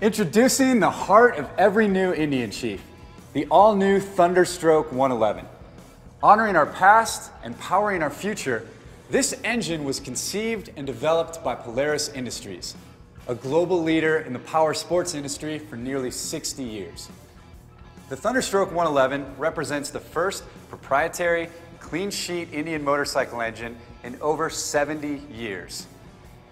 Introducing the heart of every new Indian chief, the all-new Thunderstroke 111. Honoring our past and powering our future, this engine was conceived and developed by Polaris Industries, a global leader in the power sports industry for nearly 60 years. The Thunderstroke 111 represents the first proprietary clean sheet Indian motorcycle engine in over 70 years.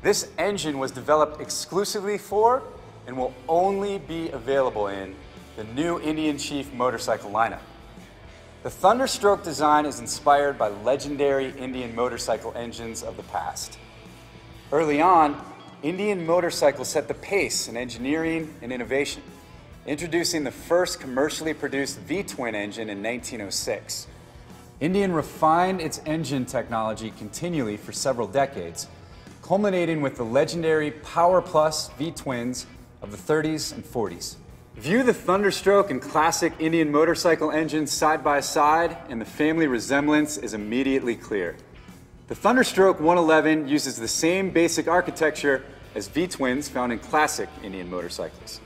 This engine was developed exclusively for and will only be available in the new Indian Chief motorcycle lineup. The Thunderstroke design is inspired by legendary Indian motorcycle engines of the past. Early on, Indian motorcycles set the pace in engineering and innovation, introducing the first commercially produced V-twin engine in 1906. Indian refined its engine technology continually for several decades, culminating with the legendary Power Plus V-twins of the 30s and 40s. View the Thunderstroke and classic Indian motorcycle engines side by side, and the family resemblance is immediately clear. The Thunderstroke 111 uses the same basic architecture as V-twins found in classic Indian motorcycles.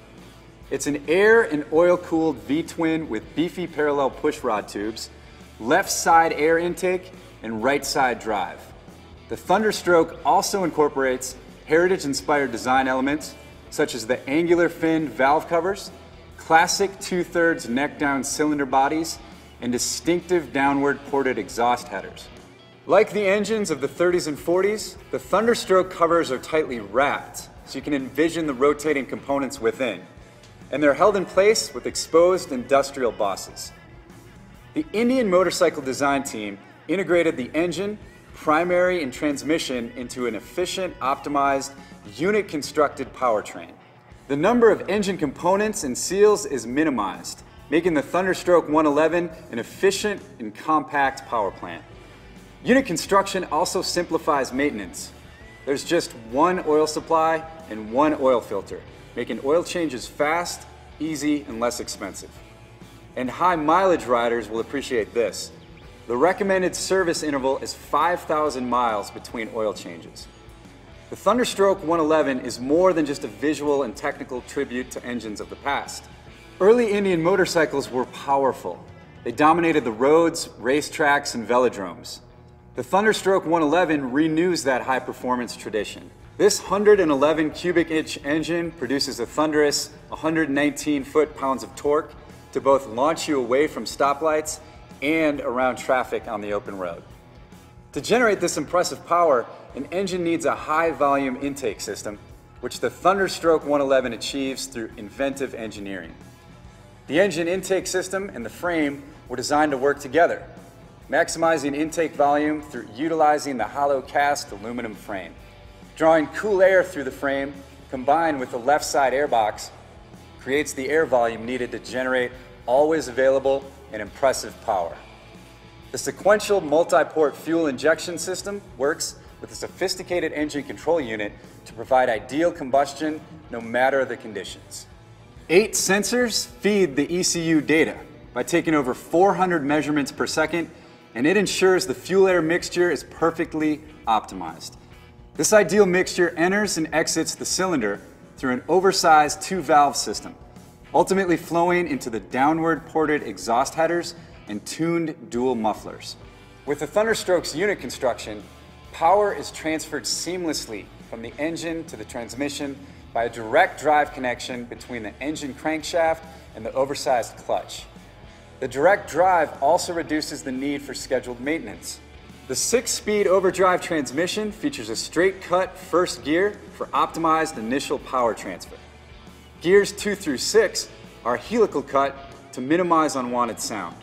It's an air and oil-cooled V-twin with beefy parallel pushrod tubes, left side air intake, and right side drive. The Thunderstroke also incorporates heritage-inspired design elements such as the angular fin valve covers, classic 2/3 neck-down cylinder bodies, and distinctive downward ported exhaust headers. Like the engines of the 30s and 40s, the Thunderstroke covers are tightly wrapped, so you can envision the rotating components within, and they're held in place with exposed industrial bosses. The Indian motorcycle design team integrated the engine, primary, and transmission into an efficient, optimized, unit-constructed powertrain. The number of engine components and seals is minimized, making the Thunderstroke 111 an efficient and compact power plant. Unit construction also simplifies maintenance. There's just one oil supply and one oil filter, making oil changes fast, easy, and less expensive. And high mileage riders will appreciate this. The recommended service interval is 5,000 miles between oil changes. The Thunderstroke 111 is more than just a visual and technical tribute to engines of the past. Early Indian motorcycles were powerful. They dominated the roads, racetracks, and velodromes. The Thunderstroke 111 renews that high-performance tradition. This 111 cubic inch engine produces a thunderous 119 foot-pounds of torque to both launch you away from stoplights and around traffic on the open road. To generate this impressive power, an engine needs a high-volume intake system, which the Thunderstroke 111 achieves through inventive engineering. The engine intake system and the frame were designed to work together, maximizing intake volume through utilizing the hollow cast aluminum frame. Drawing cool air through the frame, combined with the left side airbox, creates the air volume needed to generate always available and impressive power. The sequential multi-port fuel injection system works with a sophisticated engine control unit to provide ideal combustion no matter the conditions. 8 sensors feed the ECU data by taking over 400 measurements per second, and it ensures the fuel-air mixture is perfectly optimized. This ideal mixture enters and exits the cylinder through an oversized 2-valve system, ultimately flowing into the downward ported exhaust headers and tuned dual mufflers. With the Thunderstroke's unit construction, power is transferred seamlessly from the engine to the transmission by a direct drive connection between the engine crankshaft and the oversized clutch. The direct drive also reduces the need for scheduled maintenance. The 6-speed overdrive transmission features a straight-cut first gear for optimized initial power transfer. Gears 2 through 6 are helical cut to minimize unwanted sound.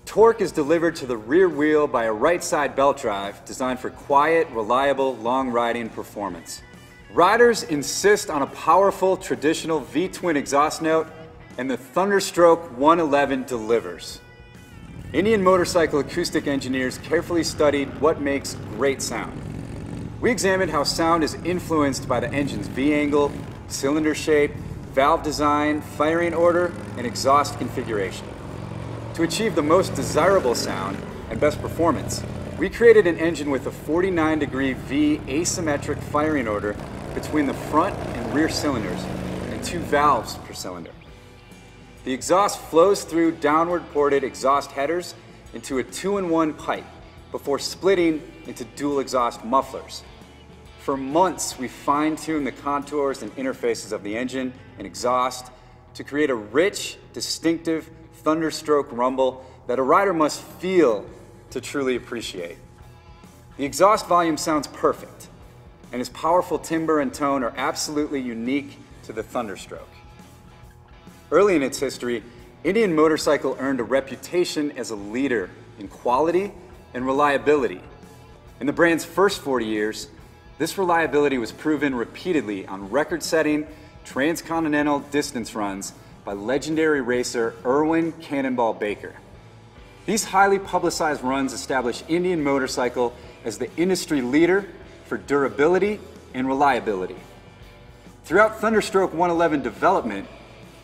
Torque is delivered to the rear wheel by a right-side belt drive designed for quiet, reliable, long-riding performance. Riders insist on a powerful, traditional V-twin exhaust note, and the Thunderstroke 111 delivers. Indian motorcycle acoustic engineers carefully studied what makes great sound. We examined how sound is influenced by the engine's V-angle, cylinder shape, valve design, firing order, and exhaust configuration. To achieve the most desirable sound and best performance, we created an engine with a 49-degree V asymmetric firing order between the front and rear cylinders, and 2 valves per cylinder. The exhaust flows through downward ported exhaust headers into a 2-in-1 pipe before splitting into dual exhaust mufflers. For months, we fine-tuned the contours and interfaces of the engine and exhaust to create a rich, distinctive thunderstroke rumble that a rider must feel to truly appreciate. The exhaust volume sounds perfect, and its powerful timbre and tone are absolutely unique to the Thunderstroke. Early in its history, Indian Motorcycle earned a reputation as a leader in quality and reliability. In the brand's first 40 years, this reliability was proven repeatedly on record-setting transcontinental distance runs by legendary racer Irwin Cannonball Baker. These highly publicized runs established Indian Motorcycle as the industry leader for durability and reliability. Throughout Thunderstroke 111 development,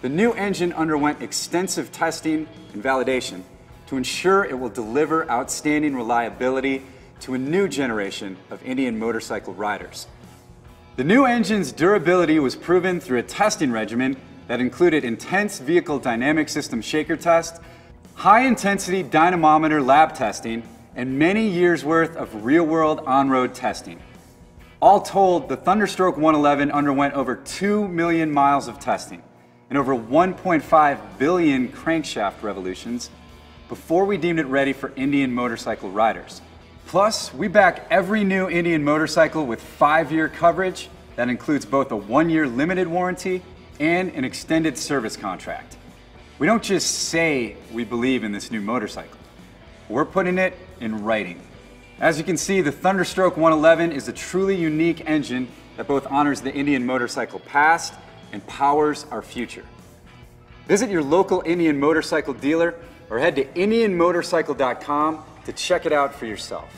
the new engine underwent extensive testing and validation to ensure it will deliver outstanding reliability to a new generation of Indian motorcycle riders. The new engine's durability was proven through a testing regimen that included intense vehicle dynamic system shaker test, high-intensity dynamometer lab testing, and many years' worth of real-world on-road testing. All told, the Thunderstroke 111 underwent over 2 million miles of testing and over 1.5 billion crankshaft revolutions before we deemed it ready for Indian motorcycle riders. Plus, we back every new Indian motorcycle with 5-year coverage that includes both a 1-year limited warranty and an extended service contract. We don't just say we believe in this new motorcycle. We're putting it in writing. As you can see, the Thunderstroke 111 is a truly unique engine that both honors the Indian motorcycle past and powers our future. Visit your local Indian motorcycle dealer or head to indianmotorcycle.com to check it out for yourself.